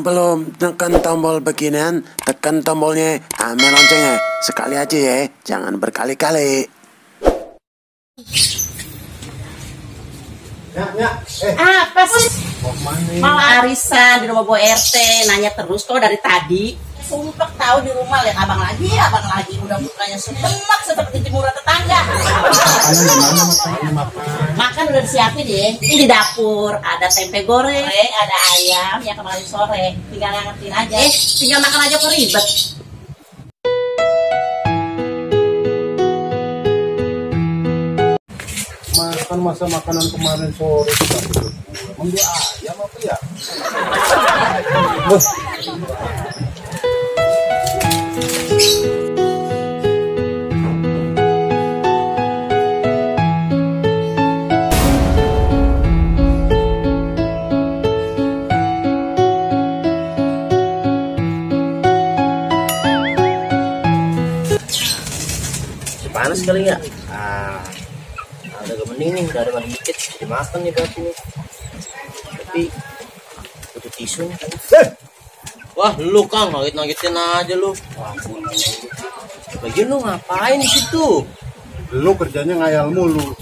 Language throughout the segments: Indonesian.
Yang belum tekan tombol beginian, tekan tombolnya sama loncengnya. Sekali aja ya, jangan berkali-kali. Apa sih? Mau arisan di rumah Bu RT, nanya terus kok dari tadi. Sumpah tahu di rumah lihat abang lagi, udah mukanya semak seperti jemuran tetangga. Makan udah disiapin deh. Ini di dapur ada tempe goreng, ada ayam yang kemarin sore. Tinggal ngangetin aja. Tinggal makan aja kok ribet. Makan masa makanan kemarin sore itu emang dia ayam apa ya? Panas kali ya? Ada mending nih, udah ada dikit dimakan nih berarti nih. Tapi butuh tisu nih. Wah lu Kang, ngagetin aja lu. Lagi lu ngapain di situ? Lu kerjanya ngayal mulu.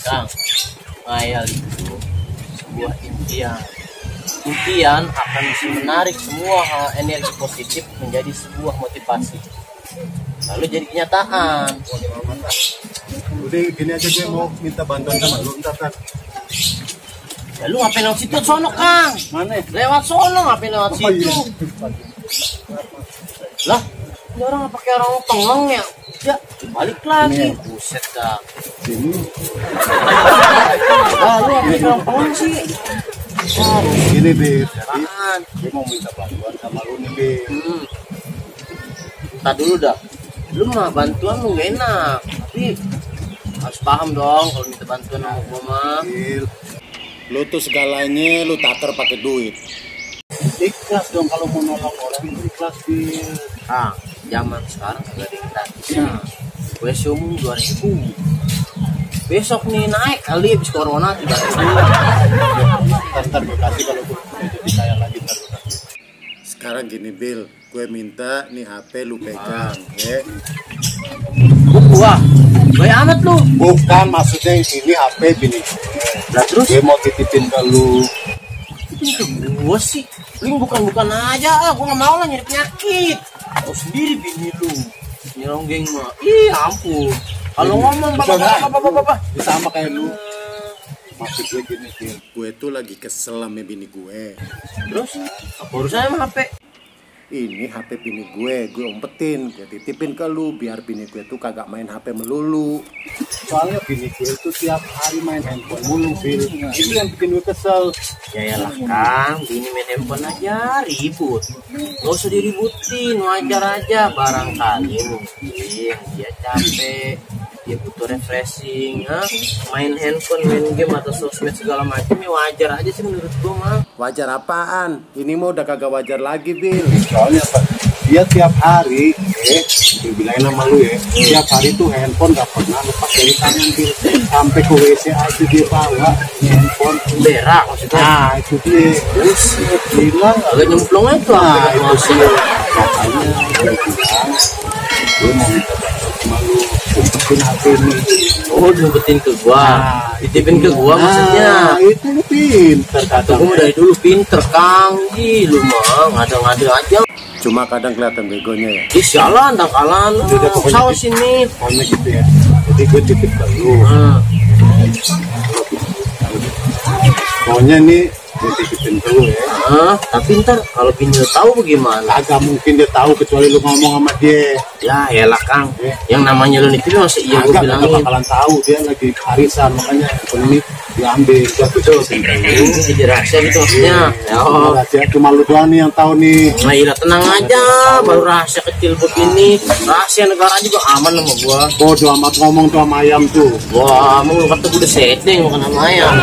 Kang, ngayal itu sebuah impian. Impian akan bisa menarik semua energi positif menjadi sebuah motivasi. Lalu jadi kenyataan. Udah gini aja, gue mau minta bantuan sama lu ntar kan. Ya lu ngapain lewat situ sono Kang? Mana? Lewat sono ngapain lewat situ? Lah, ini orang nggak pakai orang tengeng ya? Ya, balik lagi. Buset dah. Sini. Ah, lu ngapain orang tengeng sih? Gini Bir, jadi gue mau minta bantuan sama lu nih Bir. Tadi dulu dah. Lu mah bantuan lu gak enak. Tapi harus paham dong kalau minta bantuan sama gua mah. Lu tuh segalanya lu taker pakai duit. Ikhlas dong kalau mau nolong orang, ikhlas Bir. Zaman sekarang kagak ada yang gratis. Gue sih umum 2.000. Besok nih naik kali habis corona 3.000. Ntar gue kasih kalau gue jadi kaya lagi ntar gue kasih. Sekarang gini Bill, gue minta nih HP lu pegang, ya. Wah, banyak amat lu. Bukan, maksudnya ini HP bini. Lah terus gue mau titipin ke lu. itu ke gua sih. Lu bukan aja, gua nggak mau lah nyari penyakit. Tahu sendiri bini lu. Nyelonggeng mah. Ih, ampun. Kalau ngomong bapak. Sama kayak lu. Maksud gue gini, Bil. Gue tuh lagi kesel sama bini gue. Terus apa urusannya sama HP? Ini HP bini gue umpetin, gue titipin ke lu biar bini gue tuh kagak main HP melulu. Soalnya bini gue tuh tiap hari main handphone mulu, Bil. Itu yang bikin gue kesel. Ya lah Kang, bini main handphone aja ribut. Gak usah diributin, wajar aja. Barangkali mungkin dia capek, dia butuh refreshing, main handphone, main game atau sosmed segala macam ya wajar aja sih menurut gue mah. Wajar apaan? Ini mah udah kagak wajar lagi, Bil. Soalnya apa? Dia tiap hari, gue bilangin sama lu ya, tiap hari tuh handphone gak pernah lepas dari tangan, Bil. Sampai ke WC aja dia bawa handphone. Berak maksudnya. Nah, itu dia. Terus dia bilang, agak nyemplung itu nah itu sih. Makanya gue bilang, gue mau minta bantuan sama lu. Umpetin HP ini. Oh, diumpetin ke gua. Ditipin ke gua maksudnya. Itu lu pinter Kata gua dari dulu pinter Kang. Ih, lu mah ngada-ngada aja. Cuma kadang kelihatan begonya ya. Ih, sialan dangkalan. Saus ini. pokoknya gitu ya. Jadi gue titip ke lu. Pokoknya nih gue titipin ke lu ya. Tapi ntar kalau bini lu tahu bagaimana? Agak mungkin dia tahu kecuali lu ngomong sama dia. Ya elah Kang. Yang namanya lu nitipin masih iya gua Agak bilangin. bakalan tahu dia lagi arisan, makanya handphone ini diambil. Betul. Ini jadi rahasia gitu maksudnya. Ya, Rahasia cuma lu doang nih yang tahu nih. nah iya tenang aja. Baru rahasia kecil begini. Rahasia negara juga aman sama gua. Bodoh amat ngomong tuh sama ayam tuh. Wah, mau lu kata gua udah setting makan sama ayam.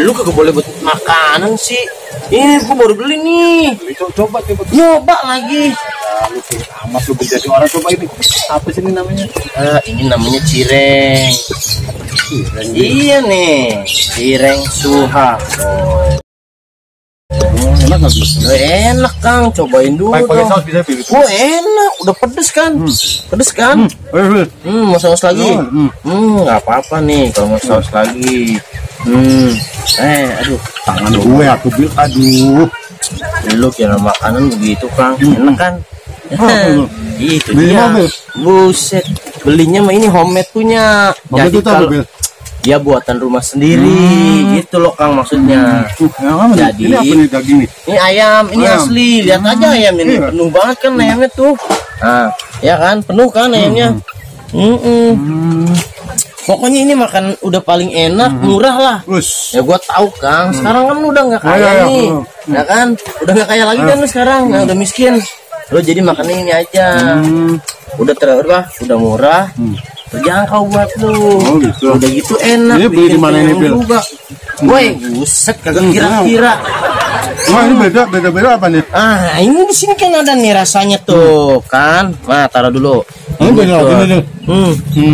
Lu kagak boleh buat makanan sih. Ini gua baru beli nih. Coba. Nyoba lagi. Lu sih amat lu menjadi orang. Coba ini apa sih ini namanya? Ini namanya cireng. Iya nih, cireng suha. Enak nggak bisa? Enak Kang, cobain dulu Pakai dong. saus bisa pilih. Oh enak, udah pedes kan? Pedes kan? Mau saus lagi? Nggak apa-apa nih kalau mau saus lagi. Aduh, Tangan gue aku bil, aduh. lu kira makanan begitu Kang, enak kan? Itu Beli dia. mobil. Buset, belinya mah ini homemade punya. Mobil Jadi itu apa, kalau Bil? dia buatan rumah sendiri, gitu loh Kang maksudnya. Jadi Ini apa nih daging nih? ini ayam, ini Ayam. asli. Lihat aja ayam ini, Iya. penuh banget kan ayamnya tuh. Nah, ya kan, penuh kan ayamnya. Pokoknya ini makan udah paling enak, murah lah. Us. Ya gua tahu Kang, sekarang kan udah nggak kaya Iya, nih, ya kan? Udah nggak kaya lagi kan lu sekarang, nah, udah miskin. Lo jadi makannya ini aja. Udah udah murah, terjangkau buat lu. Oh, gitu. Udah gitu enak. Ini beli di bikin mana ini, kenyang Bil? juga. Woi, buset kagak kira-kira. Wah, ini beda apa nih? Ah, ini di sini kan ada nih rasanya tuh, kan? Nah, taruh dulu. Ini beda tuh. ini nih.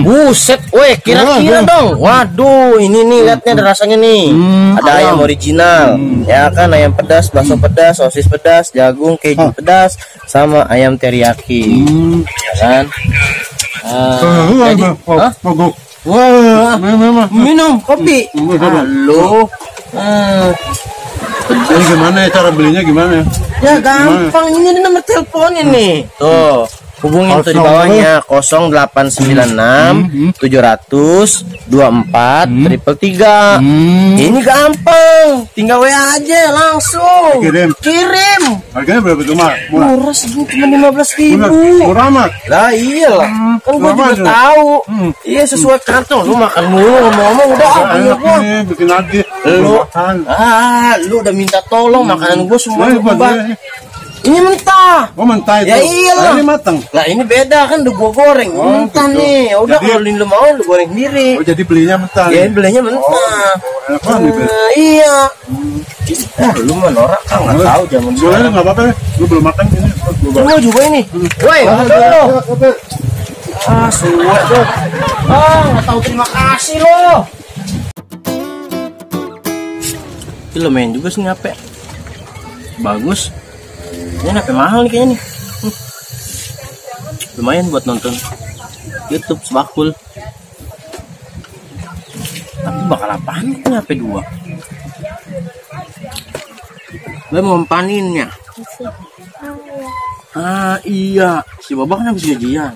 Buset, weh, kira-kira dong. Waduh, ini nih lihatnya ada rasanya nih. Ada ayam original, ya kan, ayam pedas, bakso pedas, sosis pedas, jagung, keju pedas, sama ayam teriyaki, ya kan? Jadi, hah? Mogok. Wah, Memang. minum kopi. Halo. Ini gimana ya cara belinya gimana? Ya gampang, ini ada nomor teleponnya nih. Tuh, hubungin tuh di bawahnya 0896 700 24 333. Ini gampang, tinggal WA aja langsung. Kirim. Harganya berapa tuh, Mak? Murah. Murah segini cuma 15.000. Murah, Mak. Lah iyalah, kan gua Murah juga aja. tahu. Iya sesuai kantong. Lu makan mulu ngomong-ngomong udah punya Enak gua. nih, bikin lagi. Lu Makan. lu udah minta tolong makanan gua semua Ini lu buat ubah. gue. Ini mentah. Oh, mentah itu. Ya iyalah. Nah, ini matang. Lah ini beda kan udah gua goreng. Ini Oh, mentah gitu. nih. Ya udah Jadi- kalau lu mau lu goreng sendiri. Oh, jadi belinya mentah. Ya nih. belinya mentah. Enak banget nih, Bil. Iya. Lu mah norak kan nggak tahu zaman Boleh, sekarang. nggak apa-apa. Lu belum makan ini. Lu juga ini. Woi, makan lo. Ah, suwe tuh. Ah, nggak tahu terima kasih lo. Ini lo main juga sih ngapain? Bagus. Ini HP mahal nih kayaknya nih. Lumayan buat nonton YouTube sebakul. Tapi bakal apaan nih HP 2? Gue mau mempaninnya. Ah iya, si Babak kan habis gajian.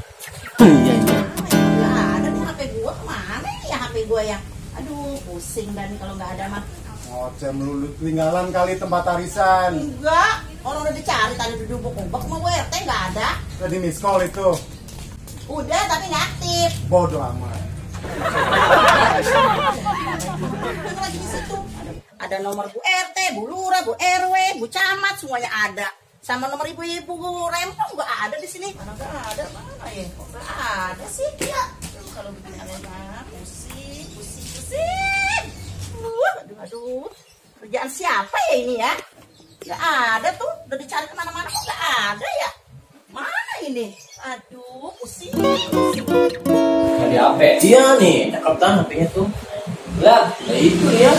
Iya iya. Nggak ada nih HP gua, kemana ya HP gua ya? Aduh, pusing dan kalau nggak ada mah. Ngoceh melulu ketinggalan kali tempat arisan. Enggak, orang udah dicari tadi di ubek-ubek sama gue RT nggak ada. Tadi miss call itu. Udah tapi nggak aktif. Bodoh amat. Udah lagi di situ. Ada nomor Bu RT, Bu Lurah, Bu RW, Bu Camat semuanya ada. Sama nomor ibu-ibu rempong nggak ada di sini. Mana nggak ada, mana ya? Kok nggak ada sih ya? Kalau begini mah pusing, pusing, pusing. Aduh. Kerjaan siapa ya ini ya? Nggak ada tuh, udah dicari kemana-mana kok nggak ada ya? Mana ini? Aduh, pusing. Dari HP? Iya nih, cakep kan HP-nya tuh. Lah, itu ya.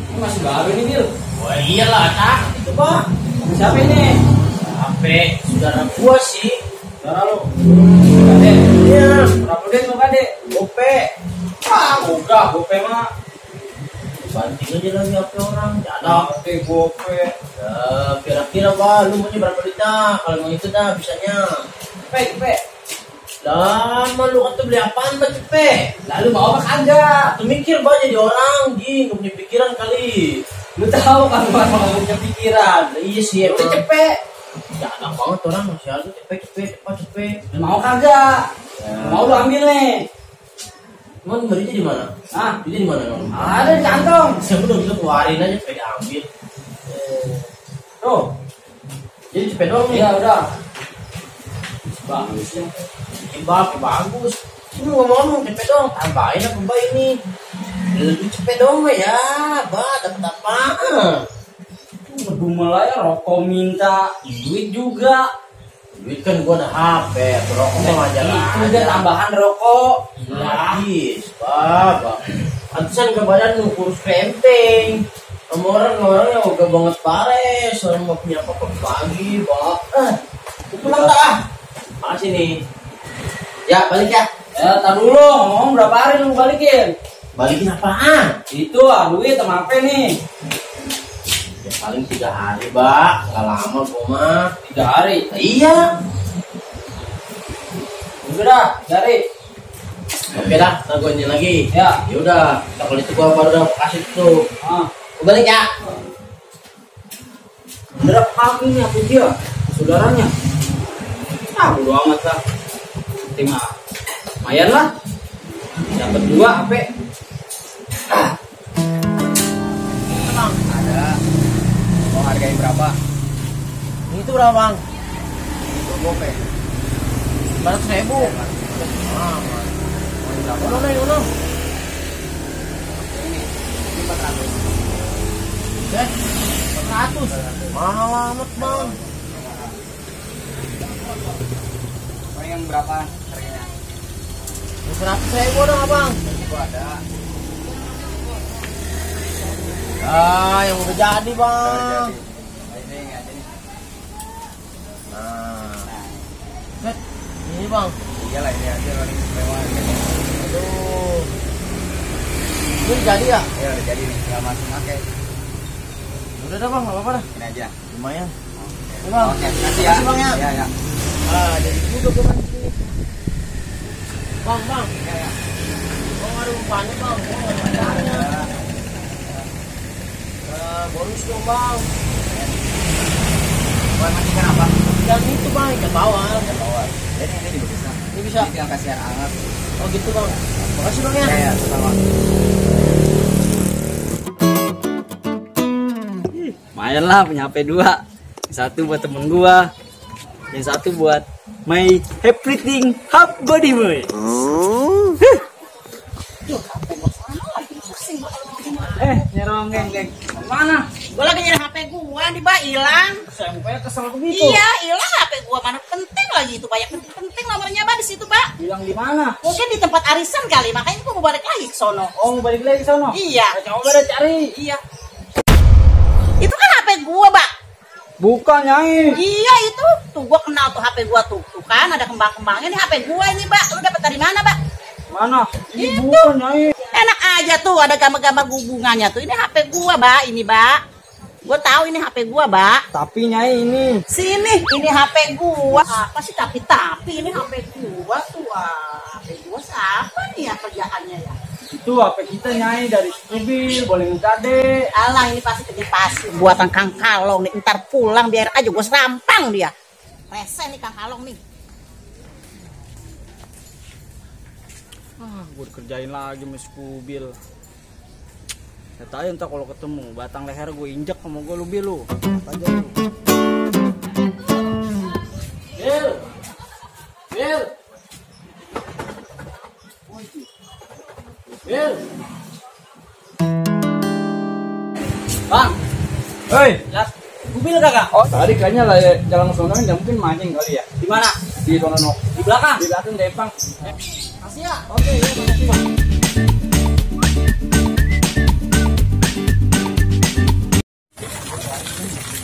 Ini masih baru nih, Bil. Wah iyalah, Kak. Itu, Pak. Siapa ini? HP saudara gua sih. Saudara lu. Kade. Iya. Berapa deh lu, Kade? Gope. Ah, udah, Gope mah. Banting aja lagi HP orang. Ada HP Gope. Ya, kira-kira, Pak, lu maunya berapa duit dah? Kalau mau itu dah, bisanya. Cepet. Lama lu kata beli apaan Mbak Cepet? Lalu mau apa kagak? Tuh mikir Mbak jadi orang, gini, gak punya pikiran kali. Lu tahu kan Mbak mau punya pikiran. Iya sih, udah Cepet. Ya enak banget orang, masih ada cepet. Mau kagak? Mau lu ambil nih. Emang belinya di mana? Ah, belinya di mana emang? Ada di kantong. Saya udah bilang keluarin aja supaya diambil. Tuh. Jadi cepet doang nih. Iya, udah. Bagus ya. Bagus. Ini ngomong cepet dong. Tambahin apa Mbak ini? Lebih cepet dong Mbak ya. Mbak, dapat apaan? Mulai rokok minta duit juga. Duit kan gua ada HP, rokok mah aja lah. Itu udah tambahan rokok. Habis, Pak. Pantesan ke badan lu kurus krempeng. Sama orang yang udah banget pares, orang mau punya apa pagi, Pak. Pulang dah. Makasih nih. Ya, balik ya. Ya, tar dulu, ngomong berapa hari lu balikin? Balikin apaan? Itu duit sama apa nih? Ya paling 3 hari, Pak. Nggak lama kok mah. 3 hari. Iya. Udah dah, cari. Oke dah, ntar gue ini lagi. Ya. Yaudah, kalau itu gua baru udah kasih tuh. Gua balik ya. Berapa kali nih aku dia? Saudaranya. Bodo amat lah. Terima. Lumayan lah. Dapat 2 HP. Ada. Mau hargain berapa? Itu berapa, Bang? 2 gope. 400.000. Uno. Ini 400. 400. Mahal amat, Bang. Yang berapa harganya? 100.000 dong, Abang. Ada. Yang udah jadi, Bang. Nah. Ini, Bang. Iyalah, ini aja paling lewat. Aduh. Ini jadi ya? Iya, udah jadi nih. Tinggal masuk pakai. Udah dah, Bang, enggak apa-apa dah. Ini aja. Lumayan. Oke, Bang. Oke, kasih ya. Bang ya. Iya, ya. Jadi juga gue mancing. Bang. Ya. Bang, ada umpannya, Bang. Bonus dong, Bang. Buat mancingkan apa? Yang itu, Bang, ikan bawal. Ini juga bisa. Ini bisa. Ini yang kasih air hangat. Oh gitu, Bang. Makasih, Bang ya. Iya, sama. Lumayan lah punya HP 2. Yang satu buat temen gua. Yang satu buat my everything hub body boy. Nyerong geng. Mana? Gua lagi nyari HP gua nih, Mbak, hilang. Saya mukanya kesel begitu. Iya, hilang HP gua, mana penting lagi itu, banyak penting nomornya, Mbak, di situ, Mbak. Hilang di mana? Mungkin di tempat arisan kali, makanya gua mau balik lagi ke sono. Oh, mau balik lagi ke sono? Iya. Coba dah cari. Iya. Itu kan HP gua, Mbak. Bukan, Nyai. Iya itu, tuh gua kenal tuh HP gua tuh kan ada kembang-kembangnya nih HP gua ini, Mbak. Lu dapat dari mana, Mbak? Mana? Ini Itu. bukan, Nyai. Enak aja tuh ada gambar-gambar hubungannya tuh. Ini HP gua, Mbak. Ini, Mbak. Gua tahu ini HP gua, Mbak. Tapi, Nyai, ini. Sini, ini HP gua. Apa sih tapi ini HP gua tuh. HP gua siapa nih ya kerjaannya ya? Itu HP kita, Nyai, dari mobil. Boleh minta deh. Alah, ini pasti pasir buatan Kang Kalong nih. Ntar pulang biar aja gua serampang dia. Rese nih Kang Kalong nih. Gue dikerjain lagi sama si Kubil. Ya tahu entar kalau ketemu batang leher gue injek sama gue lu Bil. Aja lu. Bil. Bang. Hei, lihat Kubil kagak? Oh, tadi kayaknya lah jalan sono enggak mungkin mancing kali ya. Di mana? Di sono. Di belakang. Di belakang Depang. Masih ya? Oke, ya, makasih, Bang.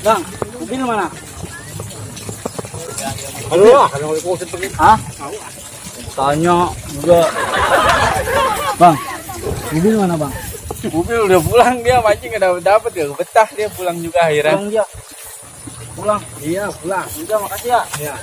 Bang, mobil mana? Halo, kalau mau ikut pergi. Hah? Tanya juga. Bang, mobil mana, Bang? Mobil udah pulang, dia mancing nggak dapet ya, betah dia pulang juga akhirnya. Pulang dia. Pulang. Iya pulang. Udah, makasih ya. Iya.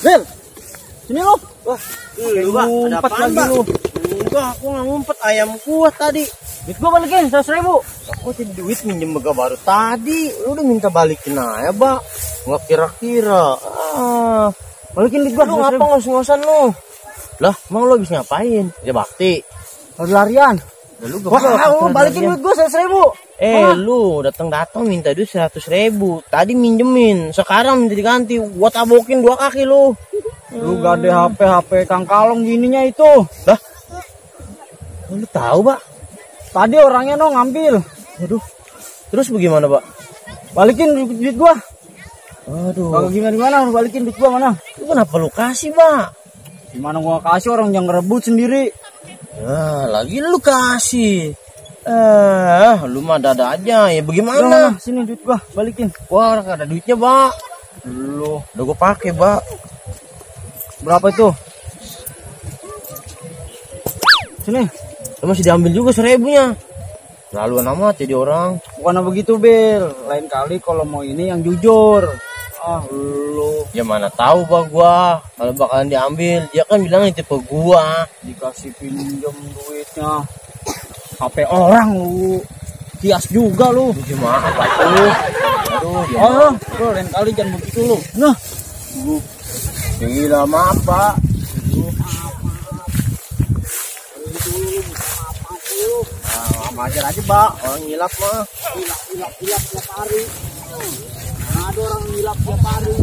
Bel, sini lu. Wah, ada apaan, Mbak? Enggak, aku nggak ngumpet ayam gua tadi. Duit gua balikin 100.000. Aku tadi duit minjem mega baru tadi. Lu udah minta balikin aja, Mbak. Nggak kira-kira. Balikin duit gua. Lu ngapa ngos-ngosan lu? Lah, emang lu habis ngapain? Ya bakti. Lari-larian. Lu Wah, lu balikin duit gua 100.000. Lu datang minta duit 100.000. Tadi minjemin, sekarang minta diganti. Gua tabokin 2 kaki lu. Lu gade HP Kang Kalong bininya itu. Lah, lu tahu, Pak? Tadi orangnya ngambil. Waduh. Terus bagaimana, Pak? Balikin duit gua. Aduh. Kalau gimana balikin duit gua mana? Lu kenapa lu kasih, Pak? Gimana gua kasih, orang yang ngerebut sendiri. Nah, lagi lu kasih. Lu mah dada aja. Ya bagaimana? Mana? Sini duit gua, balikin. Wah, gak ada duitnya, Pak. Lu, udah gua pakai, Pak. Berapa itu? Sini. Lu masih diambil juga 1.000-nya. Lalu amat jadi orang. Bukan begitu, Bil. Lain kali kalau mau ini yang jujur. Lu. Ya mana tahu, Pak, gua. Kalau bakalan diambil, dia kan bilangnya tipe gua. Dikasih pinjam duitnya. HP orang lu. Kias juga lu. Gimana, Pak, tuh? Aduh, ya. Bro, lain kali jangan begitu lu. Nah. Gila, maaf, Pak. Ajar aja, Pak. Orang ngilap mah. Hilap tiap hari. Ada orang hilap tiap hari.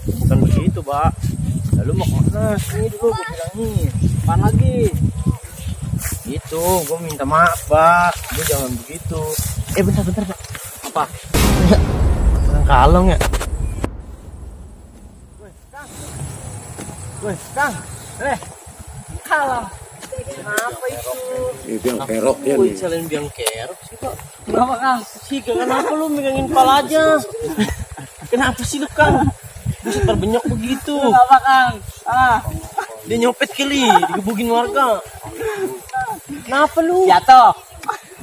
Bukan begitu, Pak. Lalu mau kemana? Sini dulu gue bilangin. Apaan lagi? Gitu, gue minta maaf, Pak. Gue jangan begitu. Bentar, Pak. Apa? Orang Kalong ya? Weh, Kang. Kalong. Kenapa itu? Biang kerok ya Gue nih. selain biang kerok sih, Pak. Kenapa, Kang? Sih, kenapa lu megangin kepala aja? Kenapa sih lu, Kang? Bisa terbenyok begitu. Kenapa, Kang? Dia nyopet kali, digebukin warga. Kenapa lu? Jatuh.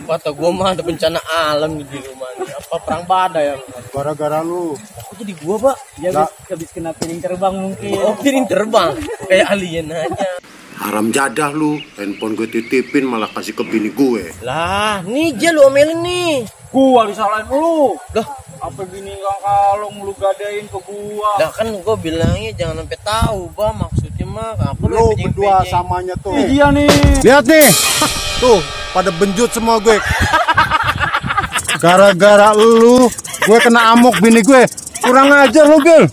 Kata gua mah ada bencana alam di rumah nih. Apa perang badai ya? Gara-gara lu. Kok jadi gua, Pak? Dia habis kena piring terbang mungkin. Oh, piring terbang. Kayak alien aja. Haram jadah lu, handphone gue titipin malah kasih ke bini gue. Lah, nih dia lu omelin nih. Gua disalahin lu. Lah, Apa bini Kang Kalong lu gadein ke gua? lah kan gua bilangnya jangan sampai tahu, Bang. Maksudnya mah apa Lu berdua samanya tuh. Iya nih. Lihat nih. Tuh, pada benjut semua gue. Gara-gara lu, gue kena amok bini gue. Kurang ajar lu, Gil.